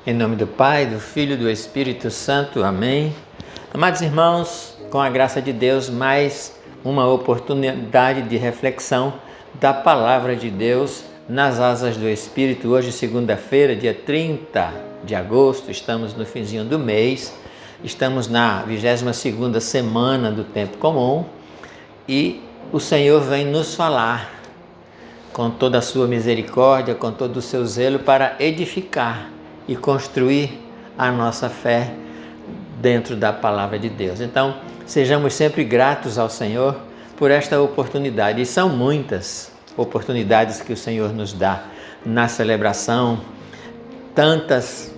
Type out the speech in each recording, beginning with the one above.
Em nome do Pai, do Filho e do Espírito Santo. Amém. Amados irmãos, com a graça de Deus, mais uma oportunidade de reflexão da Palavra de Deus nas asas do Espírito. Hoje, segunda-feira, dia 30 de agosto, estamos no finzinho do mês, estamos na 22ª semana do Tempo Comum e o Senhor vem nos falar com toda a sua misericórdia, com todo o seu zelo para edificar e construir a nossa fé dentro da palavra de Deus. Então, sejamos sempre gratos ao Senhor por esta oportunidade. E são muitas oportunidades que o Senhor nos dá na celebração. Tantos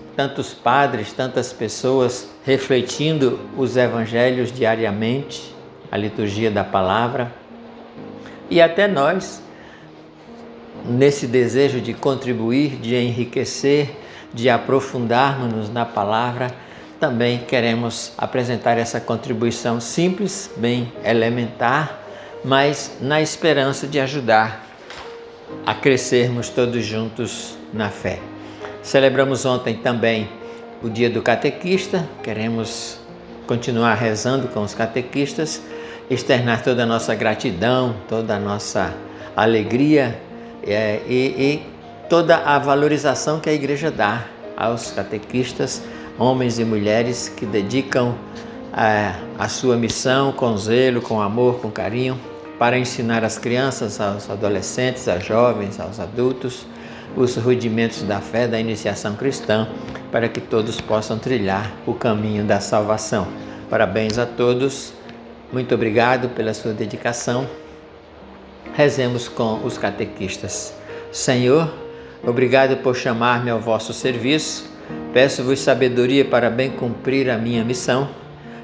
padres, tantas pessoas refletindo os evangelhos diariamente, a liturgia da palavra. E até nós, nesse desejo de contribuir, de enriquecer, de aprofundarmos-nos na palavra, também queremos apresentar essa contribuição simples, bem elementar, mas na esperança de ajudar a crescermos todos juntos na fé. Celebramos ontem também o dia do catequista, queremos continuar rezando com os catequistas, externar toda a nossa gratidão, toda a nossa alegria e toda a valorização que a Igreja dá aos catequistas, homens e mulheres que dedicam a sua missão com zelo, com amor, com carinho, para ensinar às crianças, aos adolescentes, aos jovens, aos adultos, os rudimentos da fé, da iniciação cristã, para que todos possam trilhar o caminho da salvação. Parabéns a todos, muito obrigado pela sua dedicação. Rezemos com os catequistas. Senhor, obrigado por chamar-me ao vosso serviço. Peço-vos sabedoria para bem cumprir a minha missão.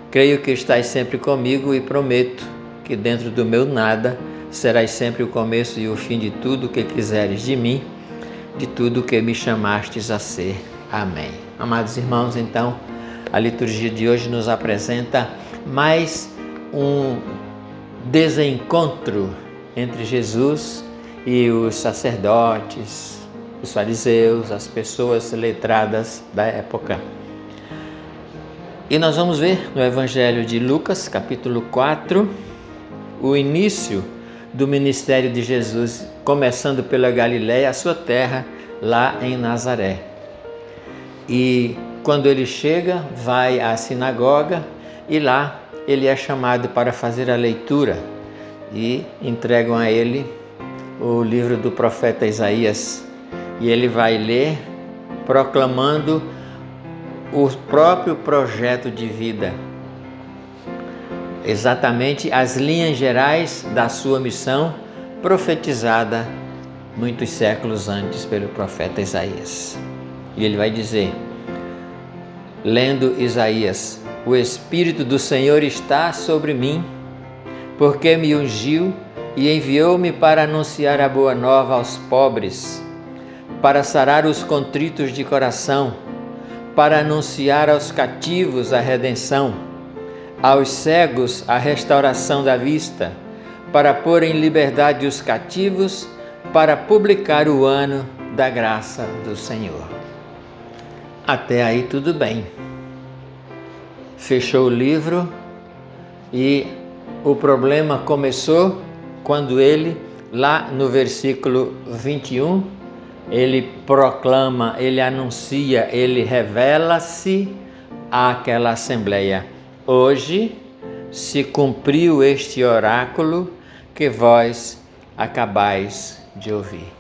Creio que estais sempre comigo e prometo que dentro do meu nada serás sempre o começo e o fim de tudo o que quiseres de mim, de tudo o que me chamastes a ser. Amém. Amados irmãos, então, a liturgia de hoje nos apresenta mais um desencontro entre Jesus e os sacerdotes, os fariseus, as pessoas letradas da época. E nós vamos ver no Evangelho de Lucas, capítulo 4, o início do ministério de Jesus, começando pela Galiléia, a sua terra, lá em Nazaré. E quando ele chega, vai à sinagoga e lá ele é chamado para fazer a leitura e entregam a ele o livro do profeta Isaías. E ele vai ler proclamando o próprio projeto de vida, exatamente as linhas gerais da sua missão profetizada muitos séculos antes pelo profeta Isaías. E ele vai dizer, lendo Isaías: o Espírito do Senhor está sobre mim, porque me ungiu e enviou-me para anunciar a boa nova aos pobres, para sarar os contritos de coração, para anunciar aos cativos a redenção, aos cegos a restauração da vista, para pôr em liberdade os cativos, para publicar o ano da graça do Senhor. Até aí tudo bem. Fechou o livro e o problema começou quando ele, lá no versículo 21, ele proclama, ele anuncia, ele revela-se àquela assembleia. Hoje se cumpriu este oráculo que vós acabais de ouvir.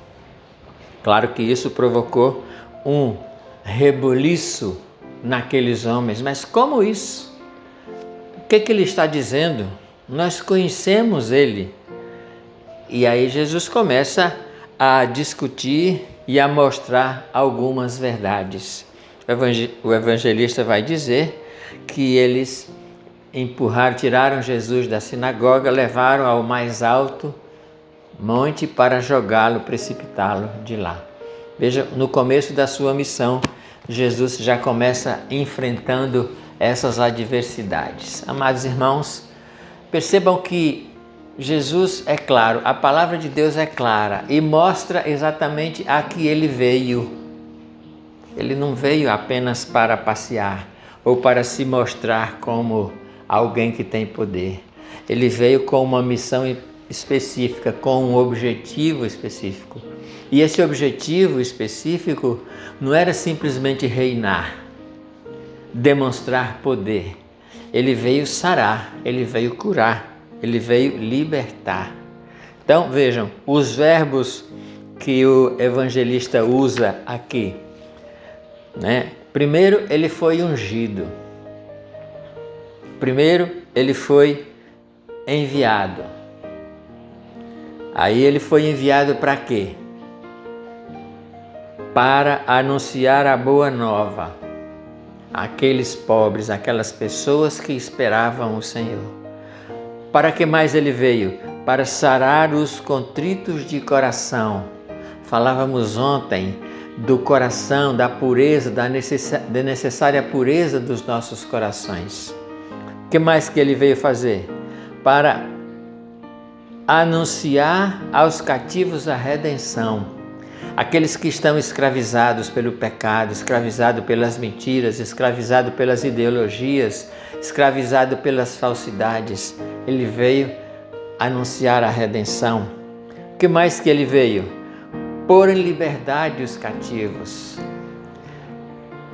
Claro que isso provocou um rebuliço naqueles homens. Mas como isso? O que ele está dizendo? Nós conhecemos ele. E aí Jesus começa a discutir e a mostrar algumas verdades. O evangelista vai dizer que eles tiraram Jesus da sinagoga, levaram ao mais alto monte para jogá-lo, precipitá-lo de lá. Veja, no começo da sua missão, Jesus já começa enfrentando essas adversidades. Amados irmãos, percebam que Jesus é claro, a palavra de Deus é clara e mostra exatamente a que ele veio. Ele não veio apenas para passear ou para se mostrar como alguém que tem poder. Ele veio com uma missão específica, com um objetivo específico. E esse objetivo específico não era simplesmente reinar, demonstrar poder. Ele veio sarar, ele veio curar, ele veio libertar. Então vejam, os verbos que o evangelista usa aqui, né? Primeiro, ele foi ungido. Primeiro, ele foi enviado. Aí ele foi enviado para quê? Para anunciar a boa nova àqueles pobres, aquelas pessoas que esperavam o Senhor. Para que mais ele veio? Para sarar os contritos de coração. Falávamos ontem do coração, da pureza, da necessária pureza dos nossos corações. O que mais que ele veio fazer? Para anunciar aos cativos a redenção. Aqueles que estão escravizados pelo pecado, escravizados pelas mentiras, escravizados pelas ideologias, escravizados pelas falsidades. Ele veio anunciar a redenção. O que mais que ele veio? Pôr em liberdade os cativos.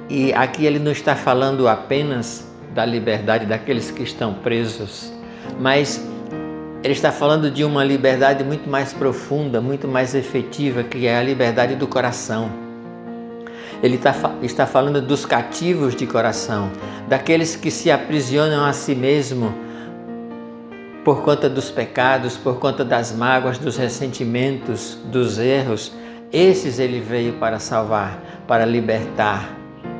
E aqui ele não está falando apenas da liberdade daqueles que estão presos, mas ele está falando de uma liberdade muito mais profunda, muito mais efetiva, que é a liberdade do coração. Ele está falando dos cativos de coração, daqueles que se aprisionam a si mesmo por conta dos pecados, por conta das mágoas, dos ressentimentos, dos erros. Esses ele veio para salvar, para libertar,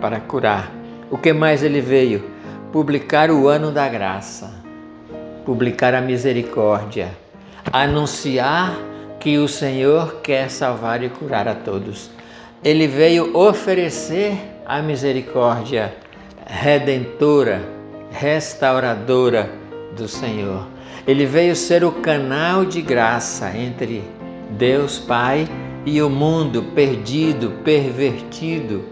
para curar. O que mais ele veio? Publicar o ano da graça, publicar a misericórdia, anunciar que o Senhor quer salvar e curar a todos. Ele veio oferecer a misericórdia redentora, restauradora do Senhor. Ele veio ser o canal de graça entre Deus Pai e o mundo perdido, pervertido,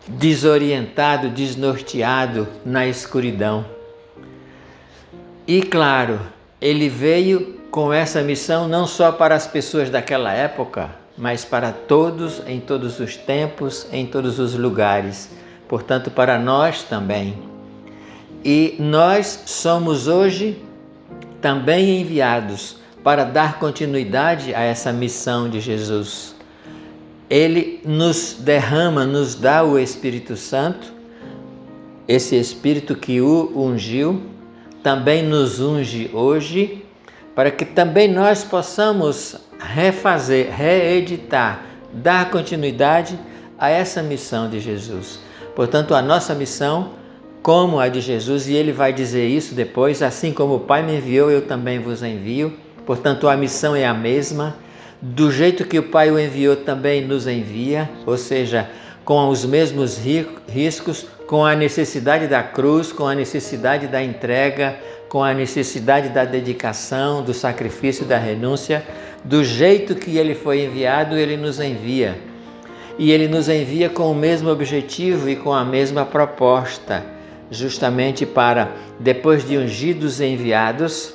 desorientado, desnorteado na escuridão. E claro, ele veio com essa missão não só para as pessoas daquela época, mas para todos, em todos os tempos, em todos os lugares. Portanto, para nós também. E nós somos hoje também enviados para dar continuidade a essa missão de Jesus. Ele nos derrama, nos dá o Espírito Santo, esse Espírito que o ungiu, também nos unge hoje, para que também nós possamos refazer, reeditar, dar continuidade a essa missão de Jesus. Portanto, a nossa missão, como a de Jesus, e ele vai dizer isso depois, assim como o Pai me enviou, eu também vos envio. Portanto, a missão é a mesma. Do jeito que o Pai o enviou, também nos envia, ou seja, com os mesmos riscos, com a necessidade da cruz, com a necessidade da entrega, com a necessidade da dedicação, do sacrifício, da renúncia. Do jeito que ele foi enviado, ele nos envia. E ele nos envia com o mesmo objetivo e com a mesma proposta, justamente para, depois de ungidos e enviados,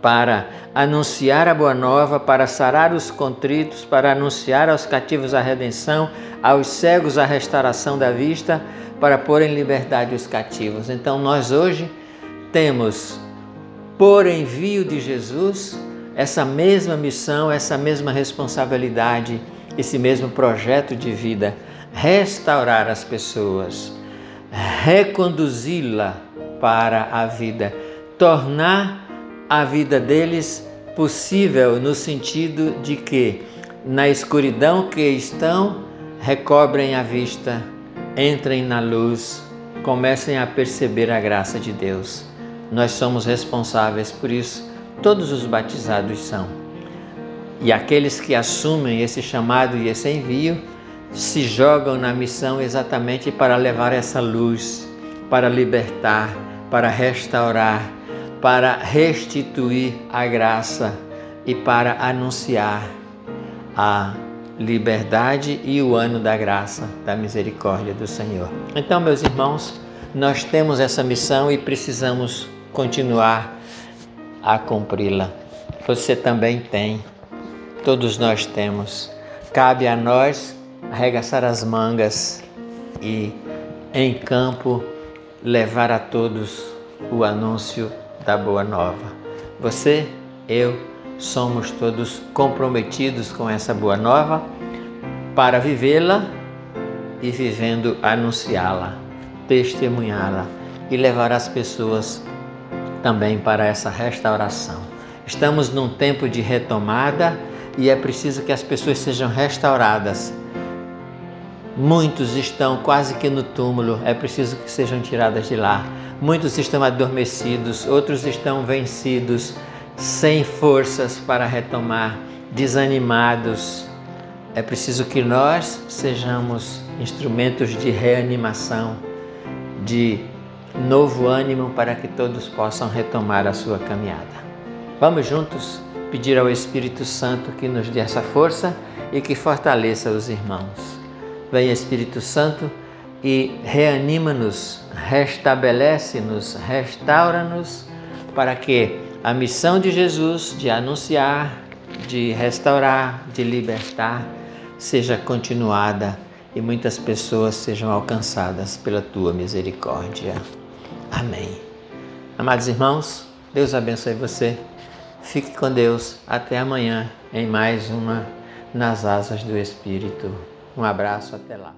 para anunciar a boa nova, para sarar os contritos, para anunciar aos cativos a redenção, aos cegos a restauração da vista, para pôr em liberdade os cativos. Então nós hoje temos, por envio de Jesus, essa mesma missão, essa mesma responsabilidade, esse mesmo projeto de vida, restaurar as pessoas, reconduzi-la para a vida, tornar a vida deles possível no sentido de que na escuridão que estão, recobrem a vista, entrem na luz, comecem a perceber a graça de Deus. Nós somos responsáveis por isso, todos os batizados são. E aqueles que assumem esse chamado e esse envio se jogam na missão exatamente para levar essa luz, para libertar, para restaurar, para restituir a graça e para anunciar a liberdade e o ano da graça, da misericórdia do Senhor. Então, meus irmãos, nós temos essa missão e precisamos continuar a cumpri-la. Você também tem, todos nós temos. Cabe a nós arregaçar as mangas e, em campo, levar a todos o anúncio da Boa Nova. Você, eu, somos todos comprometidos com essa Boa Nova para vivê-la e, vivendo, anunciá-la, testemunhá-la e levar as pessoas também para essa restauração. Estamos num tempo de retomada e é preciso que as pessoas sejam restauradas. Muitos estão quase que no túmulo, é preciso que sejam tiradas de lá. Muitos estão adormecidos, outros estão vencidos, sem forças para retomar, desanimados. É preciso que nós sejamos instrumentos de reanimação, de novo ânimo para que todos possam retomar a sua caminhada. Vamos juntos pedir ao Espírito Santo que nos dê essa força e que fortaleça os irmãos. Vem, Espírito Santo, e reanima-nos, restabelece-nos, restaura-nos, para que a missão de Jesus de anunciar, de restaurar, de libertar, seja continuada e muitas pessoas sejam alcançadas pela Tua misericórdia. Amém. Amados irmãos, Deus abençoe você. Fique com Deus. Até amanhã em mais uma Nas Asas do Espírito. Um abraço, até lá.